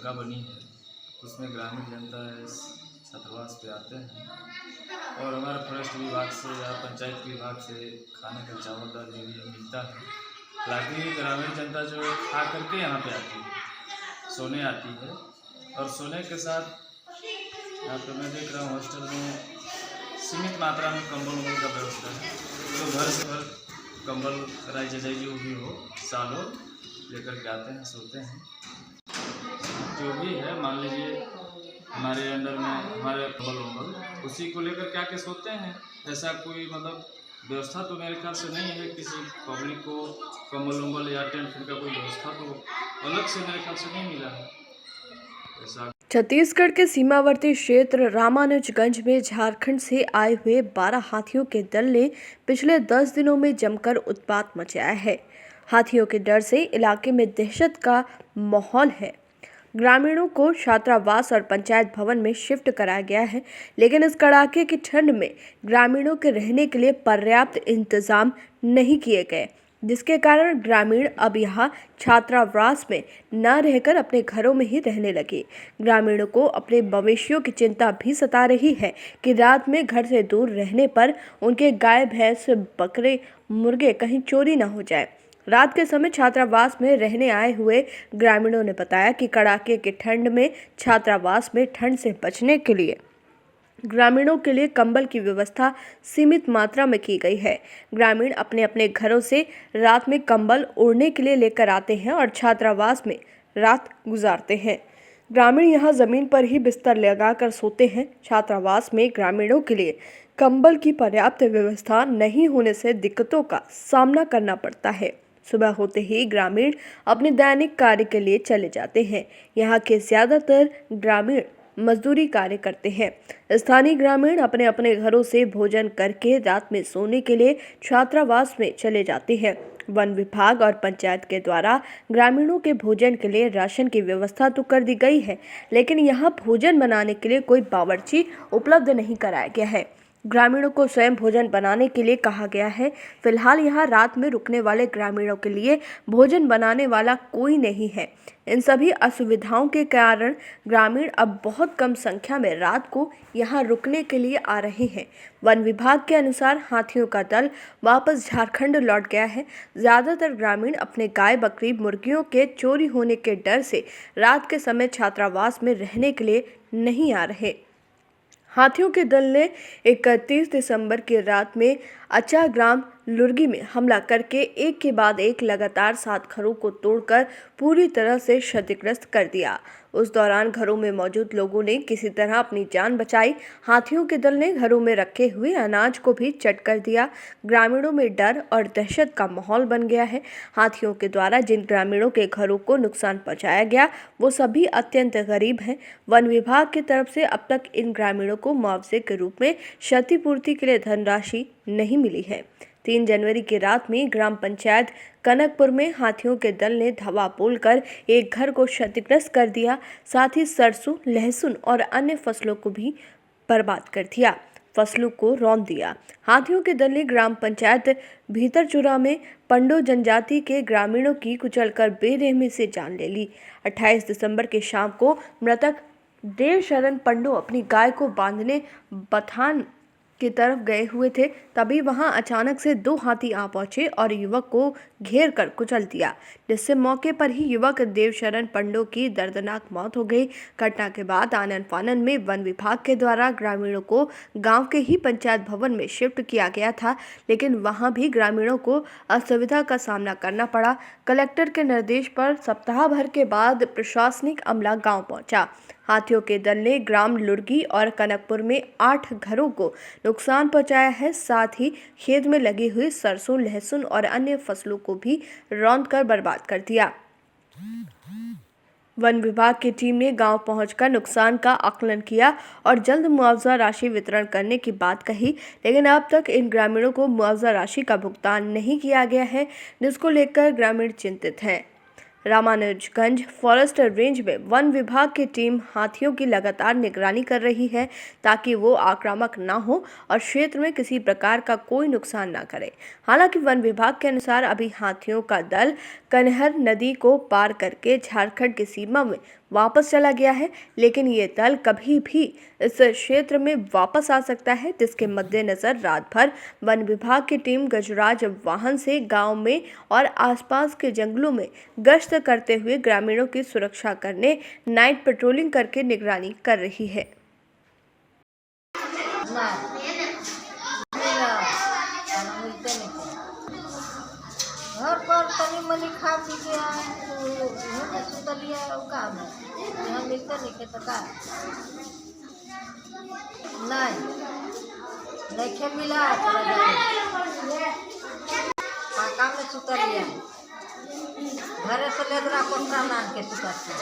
सड़क बनी है उसमें ग्रामीण जनता इस छात्रावास पे आते हैं और हमारे फॉरेस्ट विभाग से या पंचायत विभाग से खाने का चावल दाल जो भी मिलता है। हालांकि ग्रामीण जनता जो खा करके यहाँ पे आती है, सोने आती है और सोने के साथ यहाँ पे मैं देख रहा हूँ हॉस्टल में सीमित मात्रा में कंबल का व्यवस्था है। तो घर से घर कंबल राई जजाई जो भी हो सालों लेकर के आते हैं, सोते हैं। जो भी है मान लीजिए हमारे अंडर में हमारे कंबल वंबल उसी को लेकर के आके सोते हैं। ऐसा कोई मतलब व्यवस्था तो मेरे ख्याल से नहीं है किसी पब्लिक को कंबल वंबल या टेंट फिर का कोई व्यवस्था तो अलग से मेरे ख्याल से नहीं मिला है ऐसा। छत्तीसगढ़ के सीमावर्ती क्षेत्र रामानुजगंज में झारखंड से आए हुए 12 हाथियों के दल ने पिछले 10 दिनों में जमकर उत्पात मचाया है। हाथियों के डर से इलाके में दहशत का माहौल है। ग्रामीणों को छात्रावास और पंचायत भवन में शिफ्ट कराया गया है, लेकिन इस कड़ाके की ठंड में ग्रामीणों के रहने के लिए पर्याप्त इंतजाम नहीं किए गए, जिसके कारण ग्रामीण अब यहाँ छात्रावास में न रहकर अपने घरों में ही रहने लगे। ग्रामीणों को अपने भविष्यों की चिंता भी सता रही है कि रात में घर से दूर रहने पर उनके गाय भैंस बकरे मुर्गे कहीं चोरी न हो जाए। रात के समय छात्रावास में रहने आए हुए ग्रामीणों ने बताया कि कड़ाके की ठंड में छात्रावास में ठंड से बचने के लिए ग्रामीणों के लिए कंबल की व्यवस्था सीमित मात्रा में की गई है। ग्रामीण अपने अपने घरों से रात में कंबल ओढ़ने के लिए लेकर आते हैं और छात्रावास में रात गुजारते हैं। ग्रामीण यहां जमीन पर ही बिस्तर लगाकर सोते हैं। छात्रावास में ग्रामीणों के लिए कंबल की पर्याप्त व्यवस्था नहीं होने से दिक्कतों का सामना करना पड़ता है। सुबह होते ही ग्रामीण अपने दैनिक कार्य के लिए चले जाते हैं। यहाँ के ज्यादातर ग्रामीण मजदूरी कार्य करते हैं। स्थानीय ग्रामीण अपने अपने घरों से भोजन करके रात में सोने के लिए छात्रावास में चले जाते हैं। वन विभाग और पंचायत के द्वारा ग्रामीणों के भोजन के लिए राशन की व्यवस्था तो कर दी गई है, लेकिन यहाँ भोजन बनाने के लिए कोई बावर्ची उपलब्ध नहीं कराया गया है। ग्रामीणों को स्वयं भोजन बनाने के लिए कहा गया है। फिलहाल यहाँ रात में रुकने वाले ग्रामीणों के लिए भोजन बनाने वाला कोई नहीं है। इन सभी असुविधाओं के कारण ग्रामीण अब बहुत कम संख्या में रात को यहाँ रुकने के लिए आ रहे हैं। वन विभाग के अनुसार हाथियों का दल वापस झारखंड लौट गया है। ज्यादातर ग्रामीण अपने गाय बकरी मुर्गियों के चोरी होने के डर से रात के समय छात्रावास में रहने के लिए नहीं आ रहे। हाथियों के दल ने 31 दिसंबर की रात में अचा ग्राम लुर्गी में हमला करके एक के बाद एक लगातार 7 घरों को तोड़कर पूरी तरह से क्षतिग्रस्त कर दिया। उस दौरान घरों में मौजूद लोगों ने किसी तरह अपनी जान बचाई। हाथियों के दल ने घरों में रखे हुए अनाज को भी चट कर दिया। ग्रामीणों में डर और दहशत का माहौल बन गया है। हाथियों के द्वारा जिन ग्रामीणों के घरों को नुकसान पहुंचाया गया वो सभी अत्यंत गरीब हैं। वन विभाग की तरफ से अब तक इन ग्रामीणों को मुआवजे के रूप में क्षतिपूर्ति के लिए धनराशि नहीं मिली है। 3 जनवरी की रात में ग्राम पंचायत कनकपुर में हाथियों के दल ने धावा बोलकर एक घर को क्षतिग्रस्त कर दिया। साथ ही सरसों, लहसुन और अन्य फसलों को भी बर्बाद कर दिया, फसलों को रौंद दिया। हाथियों के दल ने ग्राम पंचायत भीतरचुरा में पंडो जनजाति के ग्रामीणों की कुचलकर बेरहमी से जान ले ली। 28 दिसंबर की शाम को मृतक देवशरण पंडो अपनी गाय को बांधने बथान की तरफ गए हुए थे, तभी वहां अचानक से 2 हाथी आ पहुंचे और युवक को घेर कर कुचल दिया, जिससे मौके पर ही युवक देवशरण पंडो की दर्दनाक मौत हो गई। घटना के बाद आनन फानन में वन विभाग के द्वारा ग्रामीणों को गांव के ही पंचायत भवन में शिफ्ट किया गया था, लेकिन वहां भी ग्रामीणों को असुविधा का सामना करना पड़ा। कलेक्टर के निर्देश पर सप्ताह भर के बाद प्रशासनिक अमला गाँव पहुंचा। हाथियों के दल ने ग्राम लुर्गी और कनकपुर में 8 घरों को नुकसान पहुंचाया है। साथ ही खेत में लगी हुई सरसों, लहसुन और अन्य फसलों को भी रौंदकर बर्बाद कर दिया। वन विभाग की टीम ने गांव पहुंचकर नुकसान का आकलन किया और जल्द मुआवजा राशि वितरण करने की बात कही, लेकिन अब तक इन ग्रामीणों को मुआवजा राशि का भुगतान नहीं किया गया है, जिसको लेकर ग्रामीण चिंतित हैं। रामानुजगंज फॉरेस्ट रेंज में वन विभाग की टीम हाथियों की लगातार निगरानी कर रही है ताकि वो आक्रामक ना हो और क्षेत्र में किसी प्रकार का कोई नुकसान ना करे। हालांकि वन विभाग के अनुसार अभी हाथियों का दल कनहर नदी को पार करके झारखंड की सीमा में वापस चला गया है, लेकिन ये दल कभी भी इस क्षेत्र में वापस आ सकता है, जिसके मद्देनजर रात भर वन विभाग की टीम गजराज वाहन से गांव में और आसपास के जंगलों में गश्त करते हुए ग्रामीणों की सुरक्षा करने नाइट पेट्रोलिंग करके निगरानी कर रही है। घर पर तनी मनी खा पी के सुतलिया काम है, यहाँ मिलते नहीं तो का नहीं मिला काम में सुतलिया घरे से लेदरा कोठा नान के सुतते।